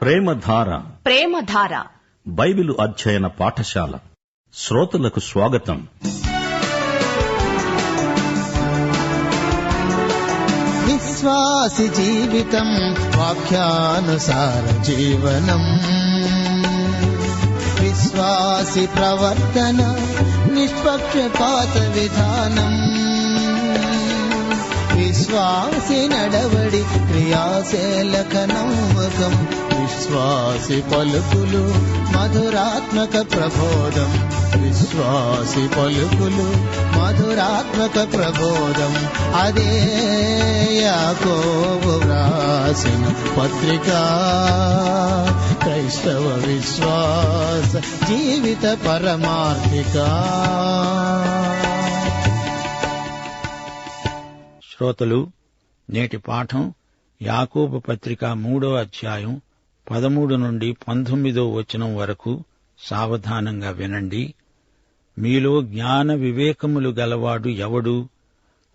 ప్రేమధార Bible అధ్యయన పాఠశాల శ్రోతలకు స్వాగతం. విశ్వాసి జీవితం వాక్యానుసార జీవనం, విశ్వాసి ప్రవర్తన నిష్పక్షపాత విధానం, విశ్వాసి నడవడి క్రియాశీలక నమ్మకం, విశ్వాసి పలుకులు మధురాత్మక ప్రబోధం, విశ్వాసి పలుకులు మధురాత్మక ప్రబోధం. అదే యాకోబు వ్రాసిన పత్రిక, క్రైస్తవ విశ్వాస జీవిత పరమార్థిక. శ్రోతలు, నేటి పాఠం యాకోబు పత్రిక 3వ అధ్యాయం 13 నుండి 19వ వచనం వరకు సావధానంగా వినండి. మీలో జ్ఞాన వివేకములు గలవాడు ఎవడు?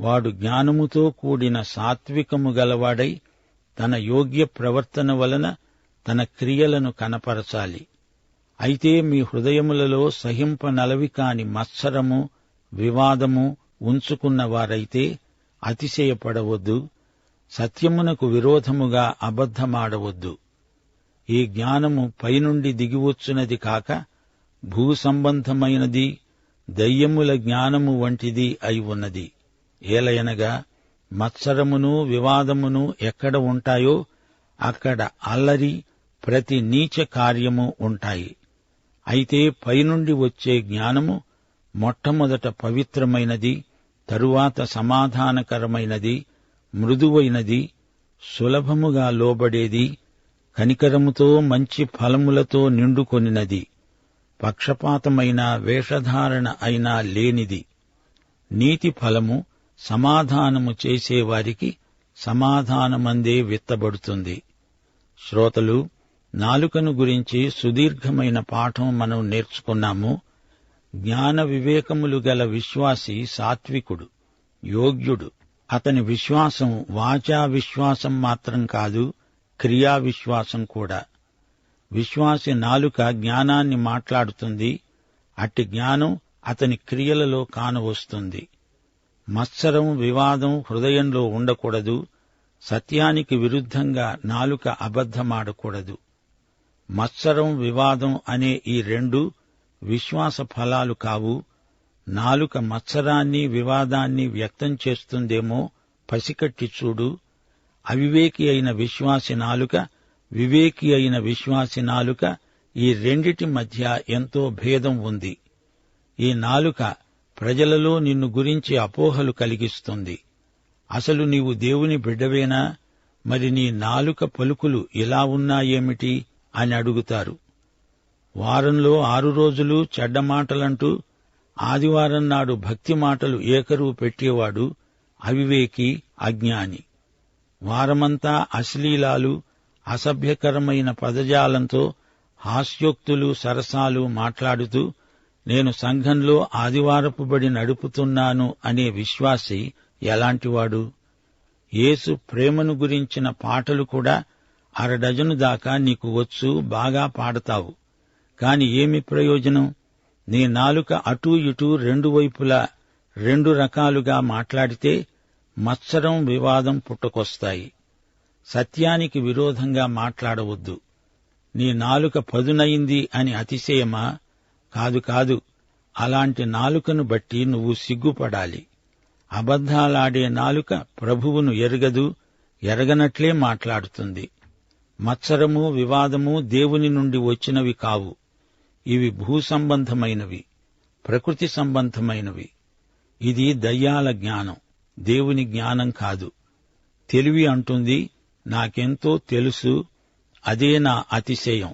వాడు జ్ఞానముతో కూడిన సాత్వికము గలవాడై తన యోగ్య ప్రవర్తన వలన తన క్రియలను కనపరచాలి. అయితే మీ హృదయములలో సహింపనలవి కాని మత్సరము, వివాదము ఉంచుకున్నవారైతే అతిశయపడవద్దు, సత్యమునకు విరోధముగా అబద్ధమాడవద్దు. ఈ జ్ఞానము పైనుండి దిగివచ్చునది కాక భూసంబంధమైనది, దయ్యముల జ్ఞానము వంటిది అయి ఉన్నది. ఏలయనగా మత్సరమును వివాదమును ఎక్కడ ఉంటాయో అక్కడ అల్లరి, ప్రతి నీచ కార్యము ఉంటాయి. అయితే పైనుండి వచ్చే జ్ఞానము మొట్టమొదట పవిత్రమైనది, తరువాత సమాధానకరమైనది, మృదువైనది, సులభముగా లోబడేది, కనికరముతో మంచి ఫలములతో నిండుకొనినది, పక్షపాతమైన వేషధారణ అయినా లేనిది. నీతి ఫలము సమాధానము చేసేవారికి సమాధానమందే విత్తబడుతుంది. శ్రోతలు, నాలుకను గురించి సుదీర్ఘమైన పాఠం మనం నేర్చుకున్నాము. జ్ఞాన వివేకములు గల విశ్వాసి సాత్వికుడు, యోగ్యుడు. అతని విశ్వాసం వాచా విశ్వాసం మాత్రం కాదు, క్రియా విశ్వాసం కూడా. విశ్వాసి నాలుక జ్ఞానాన్ని మాట్లాడుతుంది, అట్టి జ్ఞానం అతని క్రియలలో కానవస్తుంది. మత్సరం, వివాదం హృదయంలో ఉండకూడదు. సత్యానికి విరుద్ధంగా నాలుక అబద్ధమాడకూడదు. మత్సరం, వివాదం అనే ఈ రెండు విశ్వాస ఫలాలు కావు. నాలుక మత్సరాన్ని, వివాదాన్ని వ్యక్తం చేస్తుందేమో పసికట్టి చూడు. అవివేకి అయిన విశ్వాసి నాలుక, వివేకి అయిన విశ్వాసి నాలుక, ఈ రెండిటి మధ్య ఎంతో భేదం ఉంది. ఈ నాలుక ప్రజలలో నిన్ను గురించి అపోహలు కలిగిస్తుంది. అసలు నీవు దేవుని బిడ్డవేనా? మరి నీ నాలుక పలుకులు ఇలా ఉన్నాయేమిటి అని అడుగుతారు. వారంలో 6 రోజులు చెడ్డ మాటలంటూ ఆదివారం నాడు భక్తి మాటలు ఏకరువు పెట్టేవాడు అవివేకి, అజ్ఞాని. వారమంతా అశ్లీలాలు, అసభ్యకరమైన పదజాలంతో హాస్యోక్తులు, సరసాలు మాట్లాడుతూ నేను సంఘంలో ఆదివారపు బడి నడుపుతున్నాను అనే విశ్వాసి ఎలాంటివాడు? యేసు ప్రేమను గురించిన పాటలు కూడా 6 డజను దాకా నీకు వచ్చు, బాగా పాడతావు. కాని ఏమి ప్రయోజనం? నీ నాలుక అటూ ఇటూ 2 వైపులా 2 రకాలుగా మాట్లాడితే మత్సరం, వివాదం పుట్టుకొస్తాయి. సత్యానికి విరోధంగా మాట్లాడవద్దు. నీ నాలుక పదునయింది అని అతిశయమా? కాదు కాదు. అలాంటి నాలుకను బట్టి నువ్వు సిగ్గుపడాలి. అబద్ధాలాడే నాలుక ప్రభువును ఎరగదు, ఎరగనట్లే మాట్లాడుతుంది. మత్సరము, వివాదము దేవుని నుండి వచ్చినవి కావు. ఇవి భూసంబంధమైనవి, ప్రకృతి సంబంధమైనవి. ఇది దయ్యాల జ్ఞానం, దేవుని జ్ఞానం కాదు. తెలివి అంటుంది, నాకెంతో తెలుసు, అదే నా అతిశయం.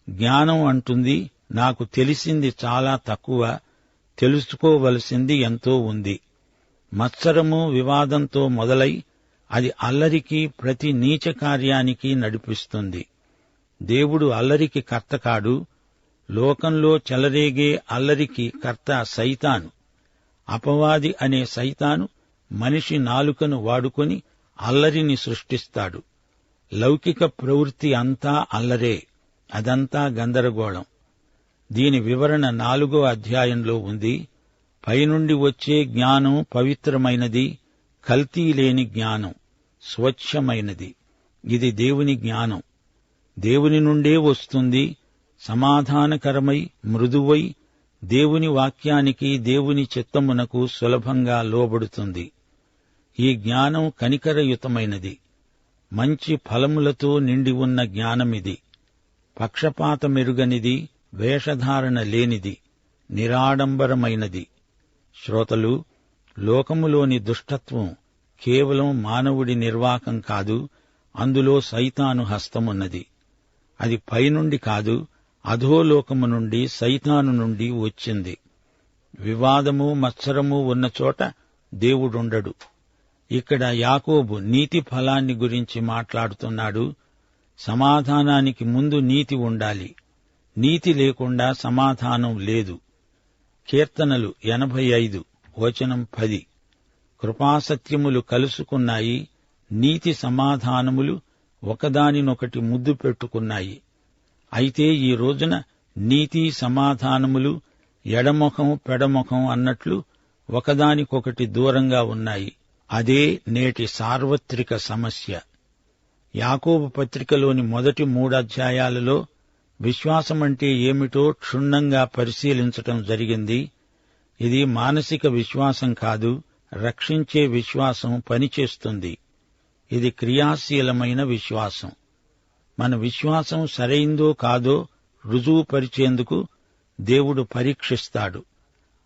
జ్ఞానం అంటుంది, నాకు తెలిసింది చాలా తక్కువ, తెలుసుకోవలసింది ఎంతో ఉంది. మత్సరము, వివాదంతో మొదలై అది అల్లరికి, ప్రతి నీచ కార్యానికి నడిపిస్తుంది. దేవుడు అల్లరికి కర్త కాడు. లోకంలో చెలరేగే అల్లరికి కర్త సైతాను. అపవాది అనే సైతాను మనిషి నాలుకను వాడుకొని అల్లరిని సృష్టిస్తాడు. లౌకిక ప్రవృత్తి అంతా అల్లరే, అదంతా గందరగోళం. దీని వివరణ 4వ అధ్యాయంలో ఉంది. పైనుండి వచ్చే జ్ఞానం పవిత్రమైనది, కల్తీ లేని జ్ఞానం, స్వచ్ఛమైనది. ఇది దేవుని జ్ఞానం. దేవుని నుండే వస్తుంది, సమాధానకరమై మృదువై దేవుని వాక్యానికి, దేవుని చిత్తమునకు సులభంగా లోబడుతుంది. ఈ జ్ఞానం కనికరయుతమైనది, మంచి ఫలములతో నిండి ఉన్న జ్ఞానమిది. పక్షపాతమెరుగనిది, వేషధారణ లేనిది, నిరాడంబరమైనది. శ్రోతలు, లోకములోని దుష్టత్వం కేవలం మానవుడి నిర్వాకం కాదు, అందులో సైతాను హస్తమున్నది. అది పైనుండి కాదు, అధోలోకము నుండి, సైతాను నుండి వచ్చింది. వివాదము, మత్సరము ఉన్న చోట దేవుడుండడు. ఇక్కడ యాకోబు నీతి ఫలాన్ని గురించి మాట్లాడుతున్నాడు. సమాధానానికి ముందు నీతి ఉండాలి. నీతి లేకుండా సమాధానం లేదు. కీర్తనలు 85:10. కృపాసత్యములు కలుసుకున్నాయి, నీతి సమాధానములు ఒకదానినొకటి ముద్దు పెట్టుకున్నాయి. అయితే ఈ రోజున నీతి సమాధానములు ఎడముఖం పెడముఖం అన్నట్లు ఒకదానికొకటి దూరంగా ఉన్నాయి. అదే నేటి సార్వత్రిక సమస్య. యాకోబు పత్రికలోని మొదటి 3 అధ్యాయాలలో విశ్వాసమంటే ఏమిటో క్షుణ్ణంగా పరిశీలించటం జరిగింది. ఇది మానసిక విశ్వాసం కాదు, రక్షించే విశ్వాసం పనిచేస్తుంది. ఇది క్రియాశీలమైన విశ్వాసం. మన విశ్వాసం సరైందో కాదో రుజువుపరిచేందుకు దేవుడు పరీక్షిస్తాడు.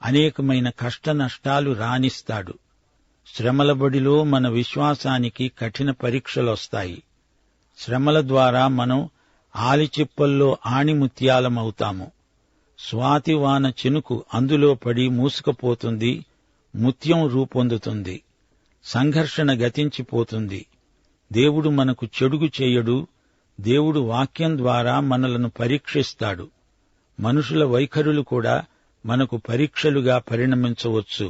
అనేకమైన కష్టనష్టాలు రానిస్తాడు. శ్రమల బడిలో మన విశ్వాసానికి కఠిన పరీక్షలొస్తాయి. శ్రమల ద్వారా మనం ఆలిచిప్పల్లో ఆణిముత్యాలమవుతాము. స్వాతివాన చినుకు అందులో పడి మూసుకుపోతుంది, ముత్యం రూపొందుతుంది. సంఘర్షణ గతించిపోతుంది. దేవుడు మనకు చెడుగు చేయడు. దేవుడు వాక్యం ద్వారా మనలను పరీక్షిస్తాడు. మనుషుల వైఖరులు కూడా మనకు పరీక్షలుగా పరిణమించవచ్చు.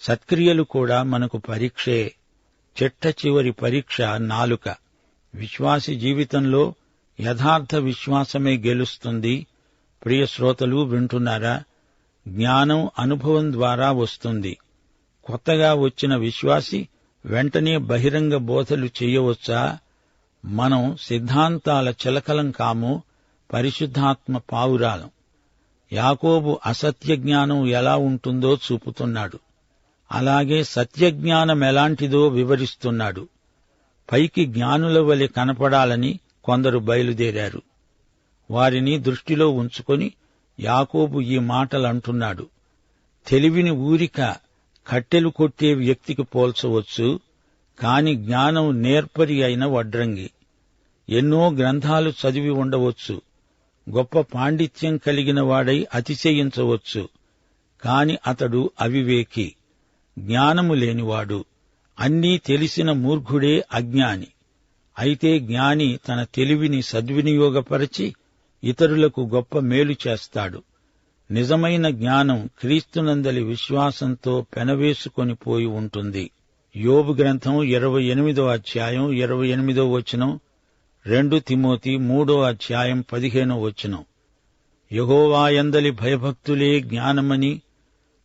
సత్క్రియలు కూడా మనకు పరీక్షే. చిట్ట చివరి పరీక్ష నాలుక. విశ్వాసి జీవితంలో యథార్థ విశ్వాసమే గెలుస్తుంది. ప్రియ శ్రోతలు, వింటున్నారా? జ్ఞానం అనుభవం ద్వారా వస్తుంది. కొత్తగా వచ్చిన విశ్వాసి వెంటనే బహిరంగ బోధలు చేయవచ్చా? మనం సిద్ధాంతాల చిలకలం కాము, పరిశుద్ధాత్మ పావురాలం. యాకోబు అసత్య జ్ఞానం ఎలా ఉంటుందో చూపుతున్నాడు. అలాగే సత్యజ్ఞానం ఎలాంటిదో వివరిస్తున్నాడు. పైకి జ్ఞానుల వలె కనపడాలని కొందరు బయలుదేరారు. వారిని దృష్టిలో ఉంచుకొని యాకోబు ఈ మాటలంటున్నాడు. తెలివిని ఊరిక కట్టెలు కొట్టే వ్యక్తికి పోల్చవచ్చు, కాని జ్ఞానం నేర్పరి అయిన వడ్రంగి. ఎన్నో గ్రంథాలు చదివి ఉండవచ్చు, గొప్ప పాండిత్యం కలిగిన వాడై అతిశయించవచ్చు, కాని అతడు అవివేకి, జ్ఞానము లేనివాడు. అన్నీ తెలిసిన మూర్ఖుడే అజ్ఞాని. అయితే జ్ఞాని తన తెలివిని సద్వినియోగపరచి ఇతరులకు గొప్ప మేలు చేస్తాడు. నిజమైన జ్ఞానం క్రీస్తునందలి విశ్వాసంతో పెనవేసుకొని పోయి ఉంటుంది. యోబు గ్రంథం 28వ అధ్యాయం 28వ వచనం, 2 తిమోతి 3వ అధ్యాయం 15వ వచనం. యెహోవాయందలి భయభక్తులే జ్ఞానమని,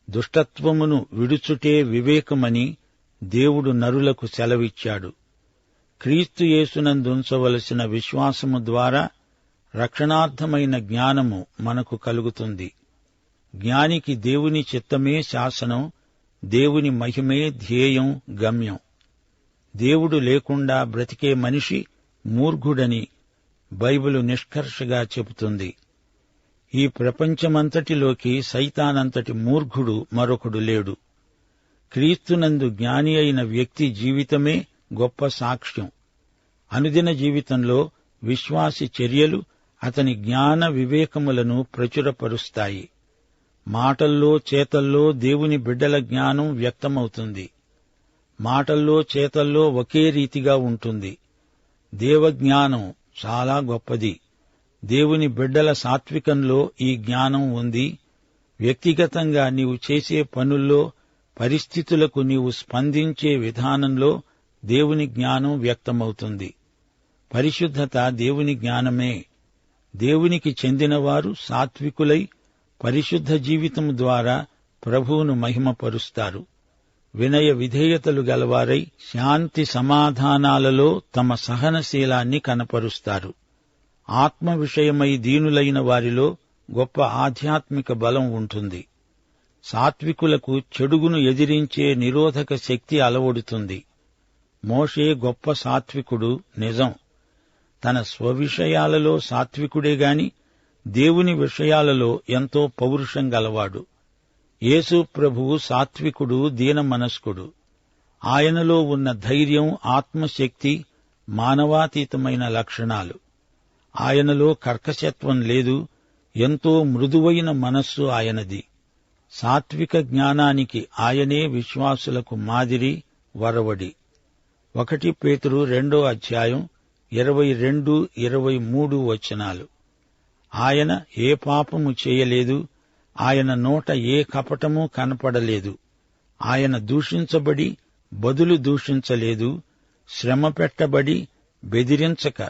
దుష్టత్వమును విడుచుటే వివేకమని దేవుడు నరులకు సెలవిచ్చాడు. క్రీస్తు యేసునందుంచవలసిన విశ్వాసము ద్వారా రక్షణార్థమైన జ్ఞానము మనకు కలుగుతుంది. జ్ఞానికి దేవుని చిత్తమే శాసనం, దేవుని మహిమే ధ్యేయం, గమ్యం. దేవుడు లేకుండా బ్రతికే మనిషి మూర్ఖుడని బైబిలు నిష్కర్షగా చెబుతుంది. ఈ ప్రపంచమంతటిలోకి సైతానంతటి మూర్ఖుడు మరొకడు లేడు. క్రీస్తునందు జ్ఞాని అయిన వ్యక్తి జీవితమే గొప్ప సాక్ష్యం. అనుదిన జీవితంలో విశ్వాసి చర్యలు అతని జ్ఞాన వివేకములను ప్రచురపరుస్తాయి. మాటల్లో చేతల్లో దేవుని బిడ్డల జ్ఞానం వ్యక్తమవుతుంది. మాటల్లో చేతల్లో ఒకే రీతిగా ఉంటుంది. దేవజ్ఞానం చాలా గొప్పది. దేవుని బిడ్డల సాత్వికంలో ఈ జ్ఞానం ఉంది. వ్యక్తిగతంగా నీవు చేసే పనుల్లో, పరిస్థితులకు నీవు స్పందించే విధానంలో దేవుని జ్ఞానం వ్యక్తమవుతుంది. పరిశుద్ధత దేవుని జ్ఞానమే. దేవునికి చెందినవారు సాత్వికులై పరిశుద్ధ జీవితం ద్వారా ప్రభువును మహిమపరుస్తారు. వినయ విధేయతలు గలవారై శాంతి సమాధానాలలో తమ సహనశీలాన్ని కనపరుస్తారు. ఆత్మ విషయమై దీనులైన వారిలో గొప్ప ఆధ్యాత్మిక బలం ఉంటుంది. సాత్వికులకు చెడుగును ఎదిరించే నిరోధక శక్తి అలవడుతుంది. మోషే గొప్ప సాత్వికుడు, నిజం. తన స్వవిషయాలలో సాత్వికుడేగాని దేవుని విషయాలలో ఎంతో పౌరుషం గలవాడు. యేసు ప్రభువు సాత్వికుడు, దీనమనస్కుడు. ఆయనలో ఉన్న ధైర్యం, ఆత్మశక్తి మానవాతీతమైన లక్షణాలు. ఆయనలో కర్కశత్వం లేదు, ఎంతో మృదువైన మనస్సు ఆయనది. సాత్విక జ్ఞానానికి ఆయనే విశ్వాసులకు మాదిరి, వరవడి. 1 పేతురు 2:22-23 వచనాలు. ఆయన ఏ పాపము చేయలేదు, ఆయన నోట ఏ కపటమూ కనపడలేదు. ఆయన దూషించబడి బదులు దూషించలేదు, శ్రమ పెట్టబడి బెదిరించక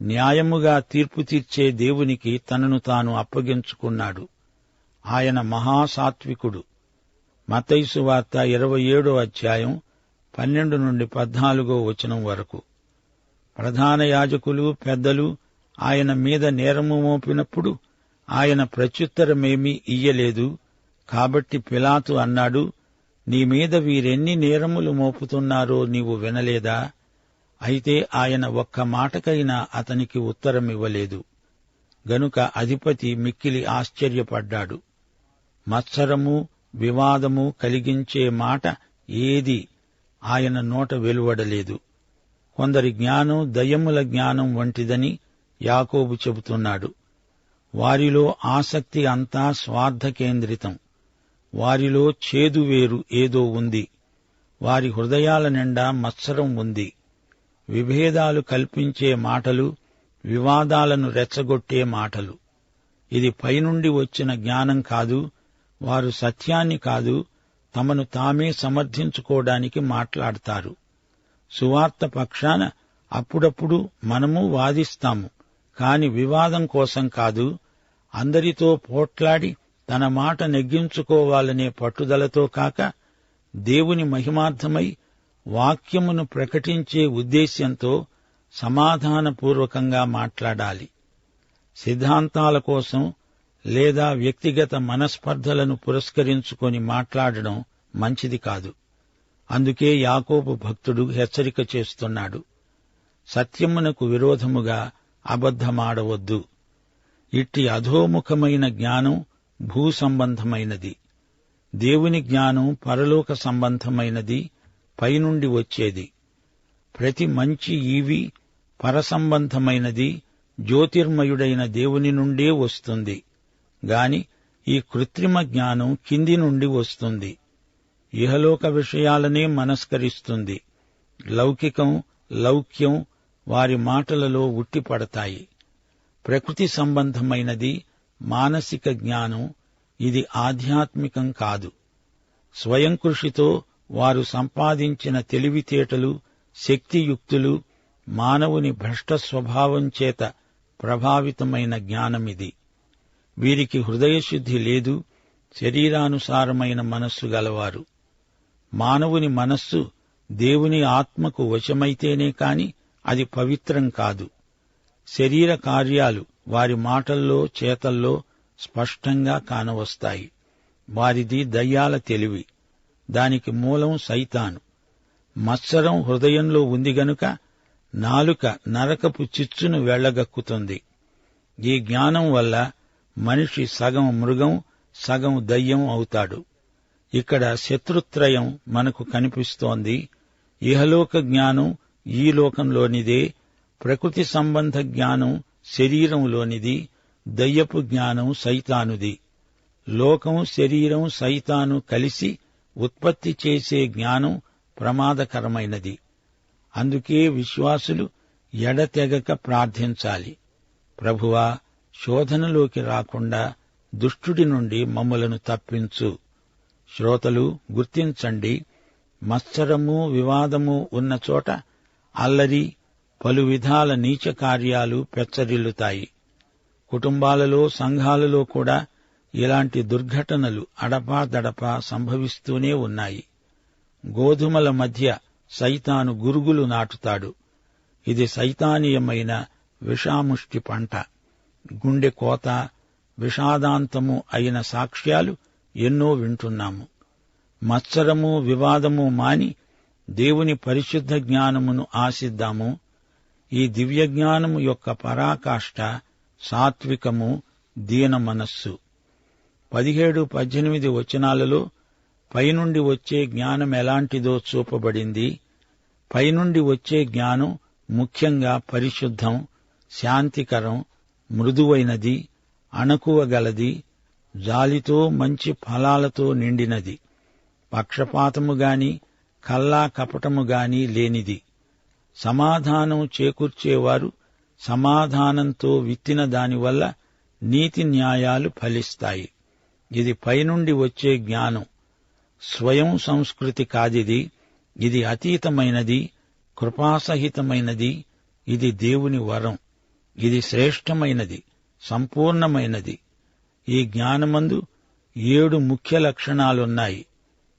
న్యాయముగా తీర్పు తీర్చే దేవునికి తనను తాను అప్పగించుకున్నాడు. ఆయన మహాసాత్వికుడు. మత్తయి సువార్త 27:12-14 వచనం వరకు. ప్రధాన యాజకులు, పెద్దలు ఆయన మీద నేరము మోపినప్పుడు ఆయన ప్రత్యుత్తరమేమీ ఇయ్యలేదు. కాబట్టి పిలాతు అన్నాడు, నీ మీద వీరెన్ని నేరములు మోపుతున్నారో నీవు వినలేదా? అయితే ఆయన ఒక్క మాటకైనా అతనికి ఉత్తరమివ్వలేదు. గనుక అధిపతి మిక్కిలి ఆశ్చర్యపడ్డాడు. మత్సరము, వివాదము కలిగించే మాట ఏది ఆయన నోట వెలువడలేదు. కొందరి జ్ఞానం దయ్యముల జ్ఞానం వంటిదని యాకోబు చెబుతున్నాడు. వారిలో ఆసక్తి అంతా స్వార్థకేంద్రితం. వారిలో చేదువేరు ఏదో ఉంది. వారి హృదయాల నిండా మత్సరం ఉంది. విభేదాలు కల్పించే మాటలు, వివాదాలను రెచ్చగొట్టే మాటలు. ఇది పైనుండి వచ్చిన జ్ఞానం కాదు. వారు సత్యాన్ని కాదు, తమను తామే సమర్థించుకోవడానికి మాట్లాడతారు. సువార్త పక్షాన అప్పుడప్పుడు మనము వాదిస్తాము, కాని వివాదం కోసం కాదు. అందరితో పోట్లాడి తన మాట నెగ్గించుకోవాలనే పట్టుదలతో కాక, దేవుని మహిమార్థమై వాక్యమును ప్రకటించే ఉద్దేశ్యంతో సమాధానపూర్వకంగా మాట్లాడాలి. సిద్ధాంతాల కోసం లేదా వ్యక్తిగత మనస్పర్ధలను పురస్కరించుకొని మాట్లాడడం మంచిది కాదు. అందుకే యాకోబు భక్తుడు హెచ్చరిక చేస్తున్నాడు, సత్యమునకు విరోధముగా అబద్ధమాడవద్దు. ఇట్టి అధోముఖమైన జ్ఞానం భూసంబంధమైనది. దేవుని జ్ఞానం పరలోక సంబంధమైనది, పైనుండి వచ్చేది. ప్రతి మంచి ఈవి పరసంబంధమైనది, జ్యోతిర్మయుడైన దేవుని నుండే వస్తుంది గాని ఈ కృత్రిమ జ్ఞానం కింది నుండి వస్తుంది. ఇహలోక విషయాలనే మనస్కరిస్తుంది. లౌకికం, లౌక్యం వారి మాటలలో ఉట్టిపడతాయి. ప్రకృతి సంబంధమైనది మానసిక జ్ఞానం, ఇది ఆధ్యాత్మికం కాదు. స్వయం కృషితో వారు సంపాదించిన తెలివితేటలు, శక్తియుక్తులు మానవుని భ్రష్ట స్వభావం చేత ప్రభావితమైన జ్ఞానమిది. వీరికి హృదయశుద్ధి లేదు, శరీరానుసారమైన మనస్సు గలవారు. మానవుని మనస్సు దేవుని ఆత్మకు వశమైతేనే కాని అది పవిత్రం కాదు. శరీర కార్యాలు వారి మాటల్లో, చేతల్లో స్పష్టంగా కానవస్తాయి. వారిది దయ్యాల తెలివి, దానికి మూలం సైతాను. మత్సరం హృదయంలో ఉంది గనుక నాలుక నరకపు చిచ్చును వెళ్లగక్కుతుంది. ఈ జ్ఞానం వల్ల మనిషి సగం మృగం, సగం దయ్యం అవుతాడు. ఇక్కడ శత్రుత్రయం మనకు కనిపిస్తోంది. ఇహలోక జ్ఞానం ఈ లోకంలోనిదే, ప్రకృతి సంబంధ జ్ఞానం శరీరంలోనిది, దయ్యపు జ్ఞానం సైతానుది. లోకం, శరీరం, సైతాను కలిసి ఉత్పత్తి చేసే జ్ఞానం ప్రమాదకరమైనది. అందుకే విశ్వాసులు ఎడతెగక ప్రార్థించాలి, ప్రభువా, శోధనలోకి రాకుండా దుష్టుడి నుండి మమ్ములను తప్పించు. శ్రోతలు గుర్తించండి, మత్సరము, వివాదము ఉన్న చోట అల్లరి, పలు విధాల నీచ కార్యాలు పెచ్చరిల్లుతాయి. కుటుంబాలలో, సంఘాలలో కూడా ఇలాంటి దుర్ఘటనలు అడపాదడపా సంభవిస్తూనే ఉన్నాయి. గోధుమల మధ్య సైతాను గురుగులు నాటుతాడు. ఇది సైతానీయమైన విషాముష్టి పంట. గుండె కోత, విషాదాంతము అయిన సాక్ష్యాలు ఎన్నో వింటున్నాము. మత్సరము, వివాదము మాని దేవుని పరిశుద్ధ జ్ఞానమును ఆశిద్దాము. ఈ దివ్య జ్ఞానము యొక్క పరాకాష్ఠ సాత్వికము, దీన మనస్సు. 17-18 వచనాలలో పైనుండి వచ్చే జ్ఞానం ఎలాంటిదో చూపబడింది. పైనుండి వచ్చే జ్ఞానం ముఖ్యంగా పరిశుద్ధం, శాంతికరం, మృదువైనది, అణకువగలది, జాలితో మంచి ఫలాలతో నిండినది, పక్షపాతముగాని కల్లా కపటముగాని లేనిది. సమాధానం చేకూర్చేవారు సమాధానంతో విత్తిన దానివల్ల నీతి న్యాయాలు ఫలిస్తాయి. ఇది పైనుండి వచ్చే జ్ఞానం. స్వయం సంస్కృతి కాదిది. ఇది అతీతమైనది, కృపాసహితమైనది. ఇది దేవుని వరం. ఇది శ్రేష్టమైనది, సంపూర్ణమైనది. ఈ జ్ఞానమందు 7 ముఖ్య లక్షణాలున్నాయి.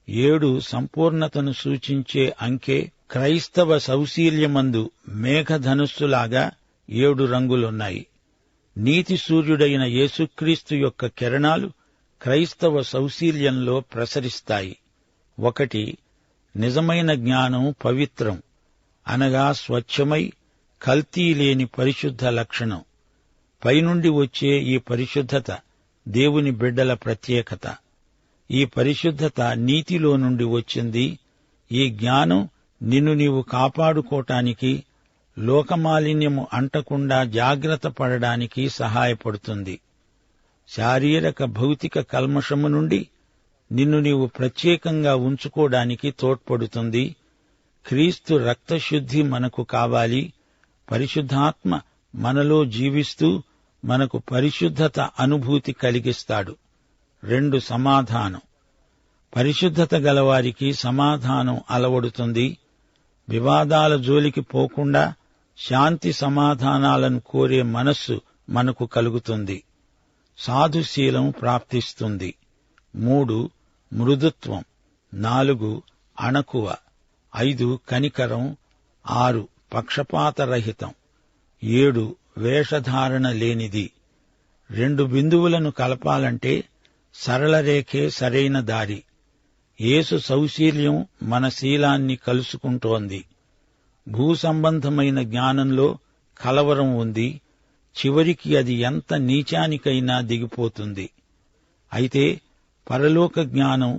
7 సంపూర్ణతను సూచించే అంకె. క్రైస్తవ సౌశీల్యమందు మేఘధనుస్సులాగా 7 రంగులున్నాయి. నీతి సూర్యుడైన యేసుక్రీస్తు యొక్క కిరణాలు క్రైస్తవ సౌశీల్యంలో ప్రసరిస్తాయి. 1. నిజమైన జ్ఞానం పవిత్రం, అనగా స్వచ్ఛమై కల్తీ లేని పరిశుద్ధ లక్షణం. పైనుండి వచ్చే ఈ పరిశుద్ధత దేవుని బిడ్డల ప్రత్యేకత. ఈ పరిశుద్ధత నీతిలో నుండి వచ్చింది. ఈ జ్ఞానం నిన్ను నీవు కాపాడుకోటానికి, లోకమాలిన్యము అంటకుండా జాగ్రత్త పడడానికి సహాయపడుతుంది. శారీరక భౌతిక కల్మషము నుండి నిన్ను నీవు ప్రత్యేకంగా ఉంచుకోవడానికి తోడ్పడుతుంది. క్రీస్తు రక్తశుద్ధి మనకు కావాలి. పరిశుద్ధాత్మ మనలో జీవిస్తూ మనకు పరిశుద్ధత అనుభూతి కలిగిస్తాడు. 2. సమాధానం. పరిశుద్ధత గలవారికి సమాధానం అలవడుతుంది. వివాదాల జోలికి పోకుండా శాంతి సమాధానాలను కోరే మనస్సు మనకు కలుగుతుంది. సాధుశీలం ప్రాప్తిస్తుంది. 3. మృదుత్వం. 4. అణకువ. 5. కనికరం. 6. పక్షపాతరహితం. 7. వేషధారణ లేనిది. 2 బిందువులను కలపాలంటే సరళ రేఖే సరైన దారి. యేసు సౌశీల్యం మన శీలాన్ని కలుసుకుంటోంది. భూసంబంధమైన జ్ఞానంలో కలవరం ఉంది. చివరికి అది ఎంత నీచానికైనా దిగిపోతుంది. అయితే పరలోక జ్ఞానం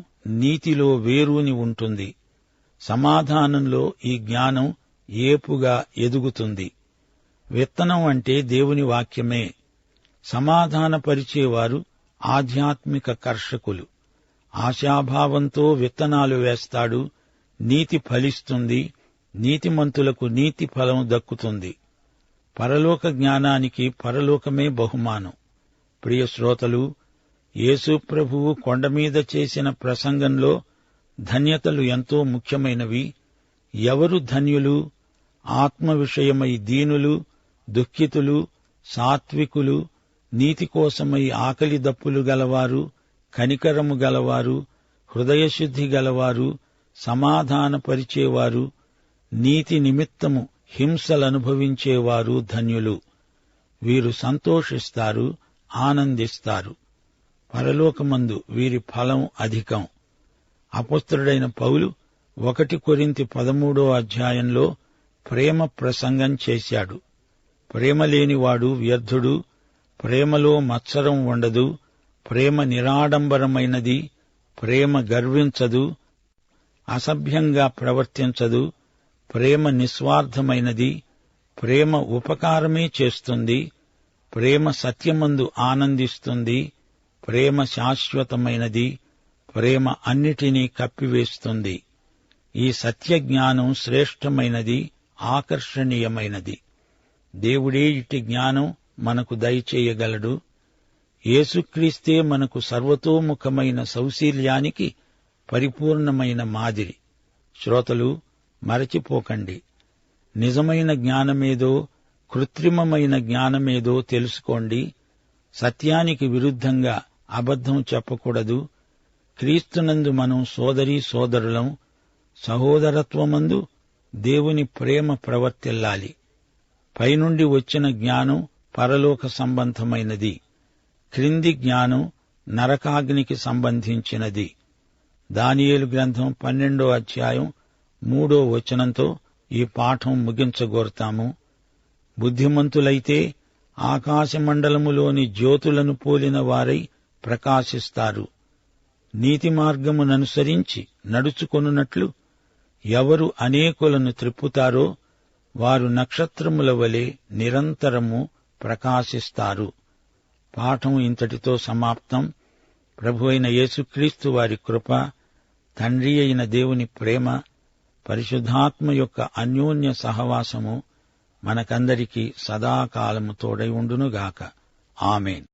నీతిలో వేరూని ఉంటుంది. సమాధానంలో ఈ జ్ఞానం ఏపుగా ఎదుగుతుంది. విత్తనం అంటే దేవుని వాక్యమే. సమాధానపరిచేవారు ఆధ్యాత్మిక కర్షకులు. ఆశాభావంతో విత్తనాలు వేస్తాడు. నీతి ఫలిస్తుంది. నీతిమంతులకు నీతి ఫలం దక్కుతుంది. పరలోక జ్ఞానానికి పరలోకమే బహుమానం. ప్రియ శ్రోతలు, యేసు ప్రభువు కొండమీద చేసిన ప్రసంగంలో ధన్యతలు ఎంతో ముఖ్యమైనవి. ఎవరు ధన్యులు? ఆత్మ విషయమై దీనులు, దుఃఖితులు, సాత్వికులు, నీతి కోసమై ఆకలి దప్పులు గలవారు, కనికరము గలవారు, హృదయశుద్ధి గలవారు, సమాధానపరిచేవారు, నీతి నిమిత్తము హింసలనుభవించేవారు ధన్యులు. వీరు సంతోషిస్తారు, ఆనందిస్తారు. పరలోకమందు వీరి ఫలం అధికం. అపొస్తలుడైన పౌలు 1 కొరింథీ 13వ అధ్యాయంలో ప్రేమ ప్రసంగం చేశాడు. ప్రేమ లేనివాడు వ్యర్థుడు. ప్రేమలో మత్సరం ఉండదు. ప్రేమ నిరాడంబరమైనది. ప్రేమ గర్వించదు, అసభ్యంగా ప్రవర్తించదు. ప్రేమ నిస్వార్థమైనది. ప్రేమ ఉపకారమే చేస్తుంది. ప్రేమ సత్యమందు ఆనందిస్తుంది. ప్రేమ శాశ్వతమైనది. ప్రేమ అన్నిటినీ కప్పివేస్తుంది. ఈ సత్య జ్ఞానం శ్రేష్టమైనది, ఆకర్షణీయమైనది. దేవుడే ఇట్టి జ్ఞానం మనకు దయచేయగలడు. యేసుక్రీస్తే మనకు సర్వతోముఖమైన సౌశీల్యానికి పరిపూర్ణమైన మాదిరి. శ్రోతలు, మరచిపోకండి, నిజమైన జ్ఞానమేదో కృత్రిమమైన జ్ఞానమేదో తెలుసుకోండి. సత్యానికి విరుద్ధంగా అబద్ధం చెప్పకూడదు. క్రీస్తునందు మనం సోదరీ సోదరులం. సహోదరత్వమందు దేవుని ప్రేమ ప్రవర్తిల్లాలి. పైనుండి వచ్చిన జ్ఞానం పరలోక సంబంధమైనది. క్రింది జ్ఞానం నరకాగ్నికి సంబంధించినది. దానియేలు గ్రంథం 12వ అధ్యాయం 3వ వచనంతో ఈ పాఠం ముగించగోరుతాము. బుద్ధిమంతులైతే ఆకాశమండలములోని జ్యోతులను పోలిన వారై ప్రకాశిస్తారు. నీతి మార్గముననుసరించి నడుచుకొనున్నట్లు ఎవరు అనేకులను త్రిప్పుతారో వారు నక్షత్రముల వలె నిరంతరము ప్రకాశిస్తారు. పాఠం ఇంతటితో సమాప్తం. ప్రభువైన యేసుక్రీస్తు వారి కృప, తండ్రి అయిన దేవుని ప్రేమ, పరిశుద్ధాత్మ యొక్క అన్యోన్య సహవాసము మనకందరికీ సదాకాలము తోడై ఉండునుగాక. ఆమేన్.